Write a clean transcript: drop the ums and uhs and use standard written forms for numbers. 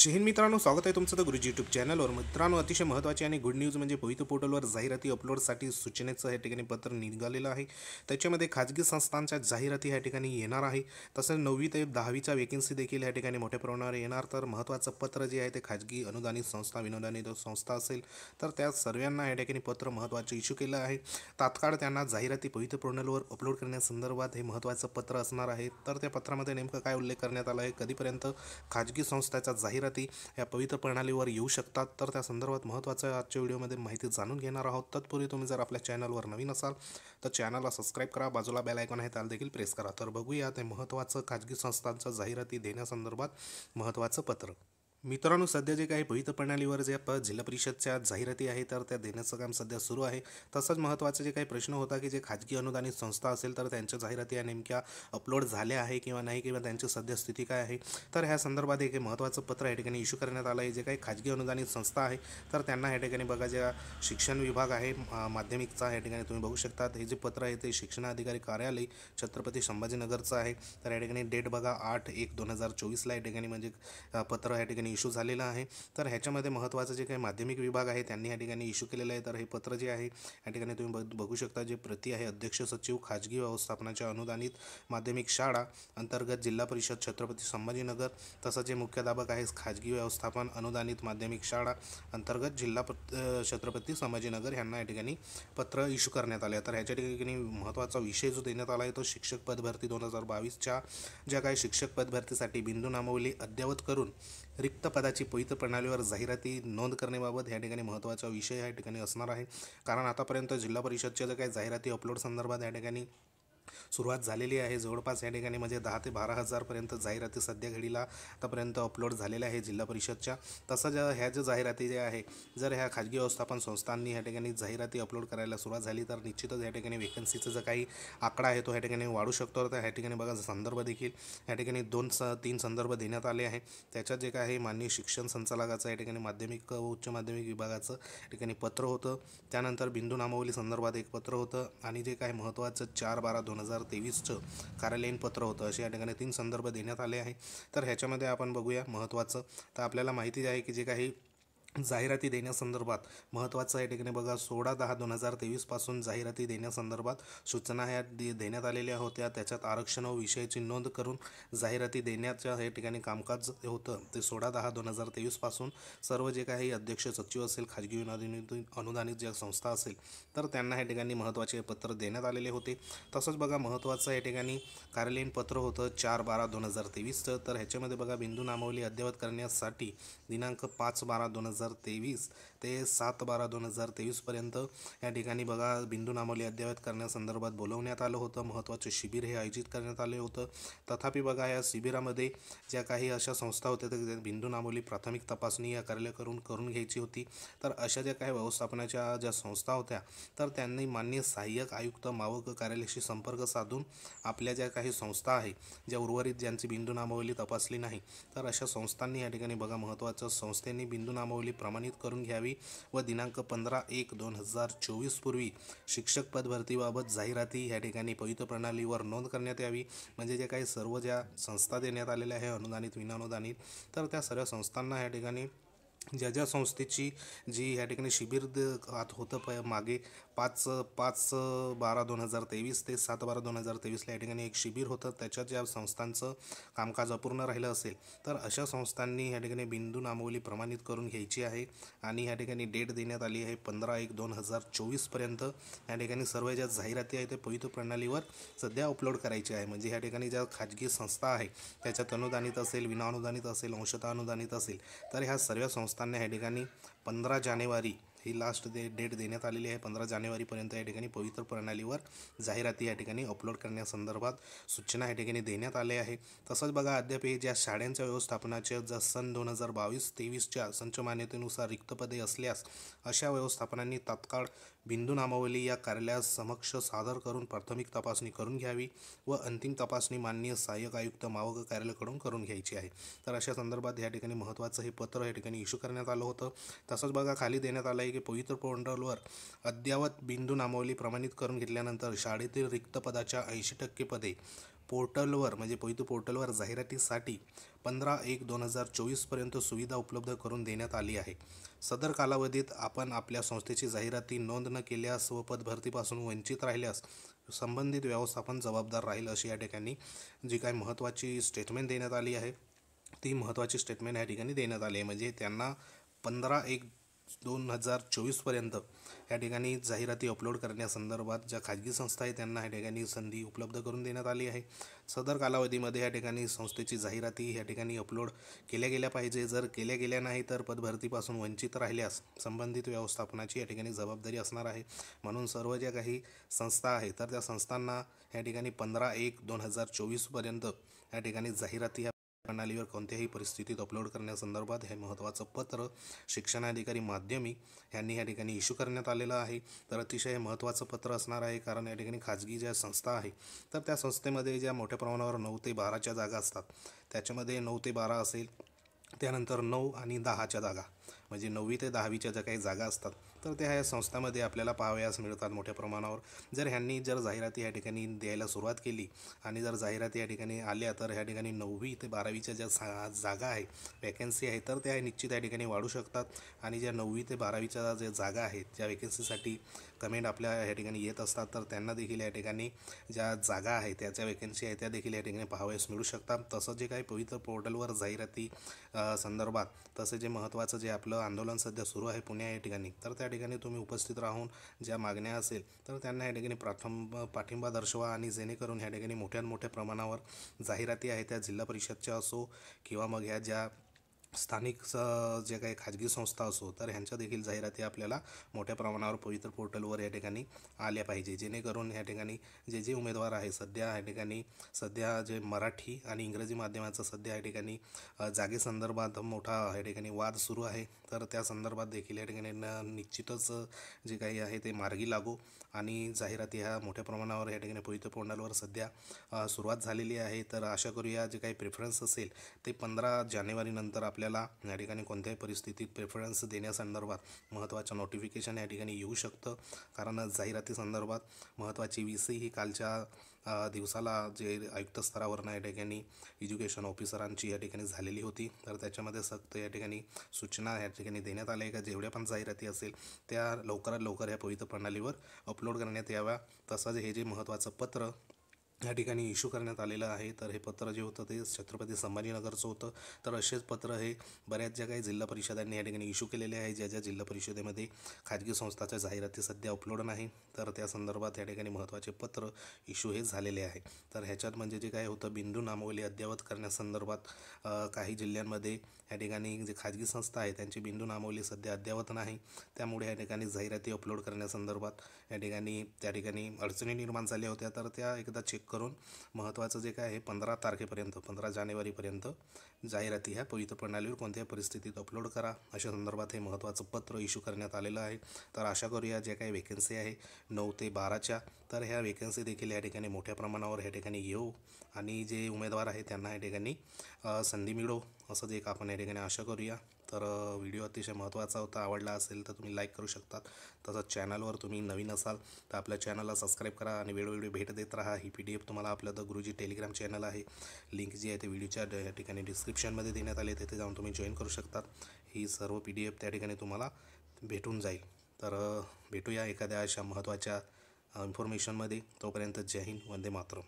जय हिंद मित्रांनो, स्वागत आहे तुमचं तर गुरुजी यूट्यूब चॅनलवर। मित्रांनो, अतिशय महत्त्वाची आणि गुड न्यूज म्हणजे पवित्र पोर्टलवर जाहिराती अपलोडसाठी सूचनेचं या ठिकाणी पत्र निघालेलं आहे। त्याच्यामध्ये खाजगी संस्थांच्या जाहिराती या ठिकाणी येणार आहे। तसंच 9वी ते 10वीचा वेकेन्सी देखील या ठिकाणी मोठ्या प्रमाणावर येणार। तर महत्त्वाचं पत्र जे आहे ते खाजगी अनुदानित संस्था, विनोदानित संस्था असेल तर त्या सर्वांना या ठिकाणी पत्र महत्त्वाचं इश्यू केलं आहे। तात्काळ त्यांना जाहिराती पवित्र पोर्टलवर अपलोड करण्यासंदर्भात हे महत्त्वाचं पत्र असणार आहे। तर त्या पत्रामध्ये नेमकं काय उल्लेख करण्यात आला आहे, कधीपर्यंत खाजगी संस्थांच्या जाहिराती या पवित्र प्रणालीवर येऊ शकतात, तर त्या संदर्भात महत्त्वाचं आजच्या व्हिडिओमध्ये माहिती जाणून घेणार आहोत। तत्पूर्वी तुम्ही जर आपल्या चॅनलवर नवीन असाल तर चॅनलला सबस्क्राईब करा, बाजूला बेल आयकॉन आहे त्याला देखील प्रेस करा। तर बघूया ते महत्त्वाचं खाजगी संस्थांच्या जाहिराती देण्यासंदर्भात महत्त्वाचं पत्र। मित्रांनो, सध्या जे काही पवित्र प्रणालीवर जे जिल्हा परिषदच्या जाहिराती आहे तर त्या देण्याचं काम सध्या सुरू आहे। तसंच महत्त्वाचे जे काही प्रश्न होता की जे खाजगी अनुदानित संस्था असेल तर त्यांच्या जाहिराती या नेमक्या अपलोड झाल्या आहे किंवा नाही, किंवा त्यांची सध्या स्थिती काय आहे, तर ह्या संदर्भात एक महत्त्वाचं पत्र या ठिकाणी इश्यू करण्यात आलं आहे। जे काही खाजगी अनुदानित संस्था आहे तर त्यांना या ठिकाणी बघा, ज्या शिक्षण विभाग आहे माध्यमिकचा, या ठिकाणी तुम्ही बघू शकता हे जे पत्र आहे ते शिक्षणाधिकारी कार्यालय छत्रपती संभाजीनगरचं आहे। तर या ठिकाणी डेट बघा 8/1/2024 या ठिकाणी म्हणजे पत्र या ठिकाणी इश्यू झालेलं आहे। तर ह्याच्यामध्ये महत्त्वाचं जे काही माध्यमिक विभाग आहे त्यांनी या ठिकाणी इश्यू केलेलं आहे। तर हे पत्र जे आहे या ठिकाणी तुम्ही बघू शकता, जे प्रति आहे अध्यक्ष सचिव खाजगी व्यवस्थापनाच्या अनुदानित माध्यमिक शाळा अंतर्गत जिल्हा परिषद छत्रपती संभाजीनगर, तसंच जे मुख्याध्यापक आहे खाजगी व्यवस्थापन अनुदानित माध्यमिक शाळा अंतर्गत छत्रपती संभाजीनगर यांना या ठिकाणी पत्र इश्यू करण्यात आले। तर ह्याच्या ठिकाणी महत्त्वाचा विषय जो देण्यात आला आहे तो शिक्षक पदभरती 2022च्या ज्या काही शिक्षक पदभरतीसाठी बिंदू नामावली अद्ययावत करून रिक्त पदाची पवित्र प्रणालीवर जाहिराती नोंद करण्याबाबत या ठिकाणी महत्त्वाचा विषय या ठिकाणी असणार आहे। कारण आतापर्यंत जिल्हा परिषदच्या ज्या काही जाहिराती अपलोड संदर्भात या ठिकाणी सुरुवात झालेली आहे। जवळपास या ठिकाणी म्हणजे 10 ते 12,000पर्यंत जाहिराती सध्या घडीला आतापर्यंत अपलोड झालेल्या आहे जिल्हा परिषदच्या। तसंच ह्या ज्या जाहिराती ज्या आहे, जर ह्या खाजगी व्यवस्थापन संस्थांनी या ठिकाणी जाहिराती अपलोड करायला सुरुवात झाली तर निश्चितच या ठिकाणी वेकन्सीचा जो काही आकडा आहे तो या ठिकाणी वाढू शकतो। तर ह्या ठिकाणी बघा संदर्भ देखील या ठिकाणी 2-3 संदर्भ देण्यात आले आहे। त्याच्यात जे काही माननीय शिक्षण संचालकाचं या ठिकाणी माध्यमिक व उच्च माध्यमिक विभागाचं या ठिकाणी पत्र होतं, त्यानंतर बिंदू नामावली संदर्भात एक पत्र होतं आणि जे काही महत्त्वाचं 4/12/2023चं कार्यालयीन पत्र होतं, असे या ठिकाणी 3 संदर्भ देण्यात आले आहे। तर ह्याच्यामध्ये आपण बघूया महत्त्वाचं, तर आपल्याला माहिती आहे की जे काही जाहिराती देण्यासंदर्भात महत्त्वाचं या ठिकाणी बघा 16/10/2023 पासून जाहिराती देण्यासंदर्भात सूचना ह्या देण्यात आलेल्या होत्या। त्याच्यात आरक्षण व विषयाची नोंद करून जाहिराती देण्याच्या या ठिकाणी कामकाज होतं ते 16/10/2023 पासून सर्व जे काही अध्यक्ष सचिव असेल खाजगी अनुदानित ज्या संस्था असेल तर त्यांना या ठिकाणी महत्त्वाचे पत्र देण्यात आलेले होते। तसंच बघा महत्त्वाचं या ठिकाणी कार्यालयीन पत्र होतं 4/12/2023चं। तर ह्याच्यामध्ये बघा बिंदू नामावली अद्ययावत करण्यासाठी दिनांक 5/12/2023 ते 7/12/2023 पर्यंत या ठिकाणी बघा बिंदू नामावली अद्ययावत करण्यासंदर्भात बोलवण्यात आलं होतं। महत्त्वाचे शिबिर हे आयोजित करण्यात आले होतं। तथापि बघा या शिबिरामध्ये ज्या काही अशा संस्था होत्या तर बिंदू नामावली प्राथमिक तपासणी या कार्यालयाकडून करून घ्यायची होती। तर अशा ज्या काही व्यवस्थापनाच्या ज्या संस्था होत्या तर त्यांनी माननीय सहाय्यक आयुक्त मावक कार्यालयाशी संपर्क साधून आपल्या ज्या काही संस्था आहे ज्या उर्वरित ज्यांची बिंदू नामावली तपासली नाही तर अशा संस्थांनी या ठिकाणी बघा महत्त्वाचं संस्थेने बिंदू नामावली प्रमाणित करून घ्यावी व दिनांक 15/1/2024 पूर्वी शिक्षक पदभरतीबाबत जाहिराती या ठिकाणी पवित्र प्रणालीवर नोंद करण्यात यावी। म्हणजे जे काही सर्व ज्या संस्था देण्यात आलेल्या आहे अनुदानित विनानुदानित, तर त्या सर्व संस्थांना या ठिकाणी ज्या संस्थेची जी या ठिकाणी शिबिर होतं मागे 5/12/2023 ते 7/12/2023 या ठिकाणी एक शिबिर होतं, त्याच्यात ज्या संस्थांचं कामकाज अपूर्ण राहिलं असेल तर अशा संस्थांनी या ठिकाणी बिंदू नामावली प्रमाणित करून घ्यायची आहे। आणि या ठिकाणी डेट देण्यात आली आहे 15/1/2024 पर्यंत या ठिकाणी सर्व ज्या जाहिराती आहे ते पवित्र प्रणालीवर सध्या अपलोड करायची आहे। म्हणजे या ठिकाणी ज्या खाजगी संस्था आहे त्याच्यात अनुदानित असेल, विनाअनुदानित असेल, अंशतः अनुदानित असेल, तर ह्या सर्व संस्थांना या ठिकाणी 15 जानेवारी ही लास्ट डेट देण्यात आलेली आहे। 15 जानेवारीपर्यंत या ठिकाणी पवित्र प्रणालीवर जाहिराती या ठिकाणी अपलोड करण्यासंदर्भात सूचना या ठिकाणी देण्यात आल्या आहे। तसंच बघा अद्याप ज्या शाळांच्या व्यवस्थापनाच्या ज्या सन 2022-23च्या संच मान्यतेनुसार रिक्त पदे असल्यास अशा व्यवस्थापनांनी तात्काळ बिंदू नामावली या कार्यालयास समक्ष सादर करून प्राथमिक तपासणी करून घ्यावी व अंतिम तपासणी माननीय सहाय्यक आयुक्त मावक कार्यालयाकडून करून घ्यायची आहे। तर अशा संदर्भात या ठिकाणी महत्त्वाचं हे पत्र या ठिकाणी इश्यू करण्यात आलं होतं। तसंच बघा खाली देण्यात आलं आहे की पवित्र पोर्टलवर अद्ययावत बिंदू नामावली प्रमाणित करून घेतल्यानंतर शाळेतील रिक्त पदाच्या 80% पदे पोर्टलवर म्हणजे पोईतो पोर्टलवर जाहिरातीसाठी 15/1/2024 सुविधा उपलब्ध करून देण्यात आली आहे. सदर कालावधीत आपण आपल्या संस्थेची जाहिराती नोंद न केल्यास व पदभरतीपासून वंचित राहिल्यास संबंधित व्यवस्थापन जबाबदार राहील, अशी या ठिकाणी जी काही महत्त्वाची स्टेटमेंट देण्यात आली आहे ती महत्त्वाची स्टेटमेंट या ठिकाणी देण्यात आली आहे. म्हणजे त्यांना 15/1/2024 या ठिकाणी जाहिराती अपलोड करण्यासंदर्भात ज्या खाजगी संस्था आहे त्यांना या ठिकाणी संधी उपलब्ध करून देण्यात आली आहे. सदर कालावधीमध्ये या ठिकाणी संस्थेची जाहिराती या ठिकाणी अपलोड केल्या गेल्या पाहिजे. जर केल्या गेल्या नाही तर पदभरतीपासून वंचित राहिल्यास संबंधित व्यवस्थापनाची या ठिकाणी जबाबदारी असणार आहे. म्हणून सर्व ज्या काही संस्था आहेत तर त्या संस्थांना या ठिकाणी 15/1/2024 या ठिकाणी जाहिराती ह्या प्रणालीवर कोणत्याही परिस्थितीत अपलोड करण्यासंदर्भात हे महत्त्वाचं पत्र शिक्षणाधिकारी माध्यमिक यांनी या ठिकाणी इश्यू करण्यात आलेलं आहे. तर अतिशय महत्त्वाचं पत्र असणार आहे, कारण या ठिकाणी खाजगी ज्या संस्था आहे तर त्या संस्थेमध्ये ज्या मोठ्या प्रमाणावर 9 ते 12च्या जागा असतात त्याच्यामध्ये 9 ते 12 असेल, त्यानंतर 9 आणि 10च्या जागा म्हणजे 9वी ते 10वीच्या ज्या काही जागा असतात तर त्या ह्या संस्थांमध्ये आपल्याला पाहावयास मिळतात मोठ्या प्रमाणावर. जर जाहिराती या ठिकाणी द्यायला सुरुवात केली आणि जर जाहिराती या ठिकाणी आल्या तर ह्या ठिकाणी 9वी ते 12वीच्या ज्या जागा आहे, वॅकन्सी आहे तर त्या निश्चित या ठिकाणी वाढू शकतात. आणि ज्या 9वी ते 12वीच्या ज्या जागा आहेत ज्या वॅकन्सीसाठी कमेंट आपल्या या ठिकाणी येत असतात तर त्यांना देखील या ठिकाणी ज्या जागा आहेत त्याच्या वॅकन्सी आहे त्या देखील या ठिकाणी पाहावयास मिळू शकतात. तसं जे काही पवित्र पोर्टलवर जाहिराती संदर्भात तसे जे महत्त्वाचं जे आपलं आंदोलन सध्या सुरू आहे पुणे या ठिकाणी तर त्या ठिकाणी तुम्ही उपस्थित राहून ज्या मागण्या असेल तर त्यांना या ठिकाणी पाठिंबा दर्शवा आणि जेणेकरून ह्या ठिकाणी मोठ्या प्रमाणावर जाहिराती आहेत त्या जिल्हा परिषदच्या असो किंवा मग ह्या ज्या स्थानिक जे काही खाजगी संस्था असो तर ह्यांच्या देखील जाहिराती आपल्याला मोठ्या प्रमाणावर पवित्र पोर्टलवर या ठिकाणी आल्या पाहिजे. जेणेकरून ह्या ठिकाणी जे उमेदवार आहे सध्या जे मराठी आणि इंग्रजी माध्यमाचं सध्या या ठिकाणी जागेसंदर्भात मोठा या ठिकाणी वाद सुरू आहे तर त्या संदर्भात देखील या ठिकाणी निश्चितच जे काही आहे ते मार्गी लागो आणि जाहिराती ह्या मोठ्या प्रमाणावर या ठिकाणी पवित्र पोर्टलवर सध्या सुरुवात झालेली आहे. तर आशा करूया जे काही प्रेफरन्स असेल ते 15 जानेवारीनंतर आपल्याला या ठिकाणी कोणत्याही परिस्थितीत प्रेफरन्स देण्यासंदर्भात महत्त्वाचं नोटिफिकेशन या ठिकाणी येऊ शकतं. कारण जाहिराती संदर्भात महत्त्वाची VC ही कालच्या दिवसाला जे आयुक्त स्तरावरनं या ठिकाणी एज्युकेशन ऑफिसरांची या ठिकाणी झालेली होती तर त्याच्यामध्ये सक्त या ठिकाणी सूचना या ठिकाणी देण्यात आल्या आहे का जेवढ्या पण जाहिराती असेल त्या लवकरात लवकर या पवित्र प्रणालीवर अपलोड करण्यात याव्या. तसंच हे जे महत्त्वाचं पत्र या ठिकाणी इश्यू करण्यात आलेलं आहे तर हे पत्र जे होतं ते छत्रपती संभाजीनगरचं होतं. तर असेच पत्र हे बऱ्याच ज्या काही जिल्हा परिषदांनी या ठिकाणी इश्यू केलेले आहे. ज्या जिल्हा परिषदेमध्ये खाजगी संस्थाच्या जाहिराती सध्या अपलोड नाही तर त्या संदर्भात या ठिकाणी महत्त्वाचे पत्र इश्यू हे झालेले आहे. तर ह्याच्यात म्हणजे जे काय होतं बिंदू नामावली अद्ययावत करण्यासंदर्भात काही जिल्ह्यांमध्ये या ठिकाणी जे खाजगी संस्था आहे त्यांची बिंदू नामावली सध्या अद्ययावत नाही, त्यामुळे या ठिकाणी जाहिराती अपलोड करण्यासंदर्भात त्या ठिकाणी अडचणी निर्माण झाल्या होत्या. तर त्या एकदा चेक करून महत्त्वाचं जे काय आहे 15 जानेवारीपर्यंत जाहिराती ह्या पवित्र प्रणालीवर कोणत्याही परिस्थितीत अपलोड करा अशा संदर्भात हे महत्त्वाचं पत्र इश्यू करण्यात आलेलं आहे. तर आशा करूया ज्या काही वॅकन्सी आहे 9 ते 12च्या तर ह्या वॅकन्सी देखील या ठिकाणी मोठ्या प्रमाणावर या ठिकाणी येऊ आणि जे उमेदवार आहे त्यांना या ठिकाणी संधी मिळो असंच एक आपण या ठिकाणी आशा करूया. तर व्हिडिओ अतिशय महत्त्वाचा होता, आवडला असेल तर तुम्ही लाईक करू शकतात. तसंच चॅनलवर तुम्ही नवीन असाल तर आपल्या चॅनलला सबस्क्राईब करा आणि वेळोवेळी भेट देत राहा. ही PDF तुम्हाला आपलं द गुरुजी टेलिग्राम चॅनल आहे, लिंक जी आहे ते व्हिडिओच्या या ठिकाणी डिस्क्रिप्शनमध्ये देण्यात आले, तिथे जाऊन तुम्ही जॉईन करू शकतात. ही सर्व PDF त्या ठिकाणी तुम्हाला भेटून जाईल. तर भेटूया एखाद्या अशा महत्त्वाच्या इन्फॉर्मेशनमध्ये. तोपर्यंत जय हिंद, वंदे मातरम.